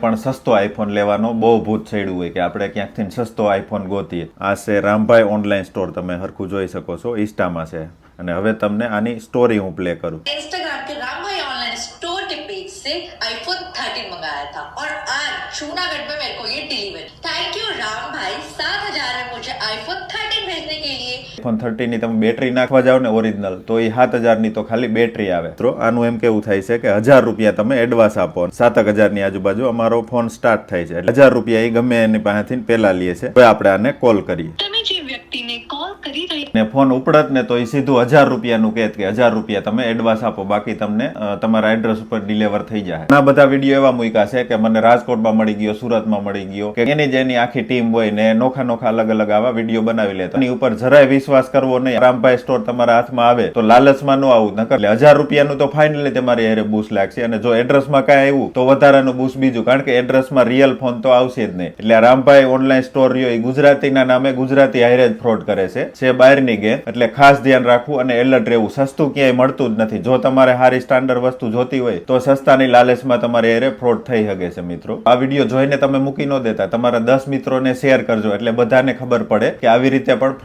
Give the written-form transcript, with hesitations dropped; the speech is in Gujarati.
પણ સસ્તો આઈફોન લેવાનો બહુ ભૂત છેડ્યું હોય કે આપણે ક્યાંકથી સસ્તો આઈફોન ગોતીએ. આ છે રામભાઈ ઓનલાઈન સ્ટોર, તમે હરખું જોઈ શકો છો, ઇન્સ્ટામાં છે. અને હવે તમને આની સ્ટોરી હું પ્લે કरूं. इंस्टाग्राम के राम भाई ऑनलाइन स्टोर के पेज से आईफोन 13 मंगाया था और आज जूनागढ़ में मेरे को ये डिलीवर. थैंक यू राम भाई, 7,000 में मुझे आईफोन 13 भेजने के लिए. આઈફોન 13 ની તમે બેટરી નાખવા જાવ ને ઓરિજિનલ, તો એ 7,000 ની તો ખાલી બેટરી આવે. તો આનું એમ કેવું થાય છે કે 1,000 રૂપિયા તમે એડવાન્સ આપો, 7,000 ની આજુબાજુ અમારો ફોન સ્ટાર્ટ થાય છે. એટલે 1,000 રૂપિયા એ ગમે એની પાસેથી પહેલા લે છે. હવે આપણે આને કોલ કરીએ. તમે જે વ્યક્તિને કોલ કરી રહી ને ફોન ઉપડત ને તો એ સીધું 1,000 રૂપિયાનું કહેત કે 1,000 રૂપિયા તમે એડવાન્સ આપો, બાકી તમને તમારા એડ્રેસ ઉપર ડિલિવર થઈ જાય. ઘણા બધા વિડીયો એવા મૂક્યા છે કે મને રાજકોટમાં મળી ગયો, સુરતમાં મળી ગયો, કે એની જેની આખી ટીમ હોય ને નોખા નોખા અલગ અલગ આવા વિડીયો બનાવી લેતા. એની ઉપર જરાય વિશ્વાસ કરવો નહીં. રામભાઈ સ્ટોર તમારા હાથમાં આવે તો લાલચમાં ન આવું, નકર 1,000 રૂપિયાનું તો ફાઇનલી તમારી હારે બૂસ્ટ લાગશે. અને જો એડ્રેસમાં કાંઈ આવ્યું તો વધારાનું બૂસ્ટ બીજું, કારણ કે એડ્રેસમાં રિયલ ફોન તો આવશે જ નહીં. એટલે રામભાઈ ઓનલાઈન સ્ટોર રહ્યો એ ગુજરાતીના નામે ગુજરાતી હારે જ ફ્રોડ કરે છે બહારની ગેમ. એટલે ખાસ ધ્યાન રાખવું અને એલર્ટ રહેવું. સસ્તું ક્યાંય મળતું જ નથી. જો તમારે સારી સ્ટાન્ડર્ડ વસ્તુ જોતી હોય તો સસ્તાની લાલચમાં તમારે હારે ફ્રોડ થઈ શકે છે. મિત્રો, આ વિડીયો જોઈને તમે મૂકી ન દેતા, તમારા 10 મિત્રોને શેર કરજો, એટલે બધાને ખબર પડે કે આવી રીતે પણ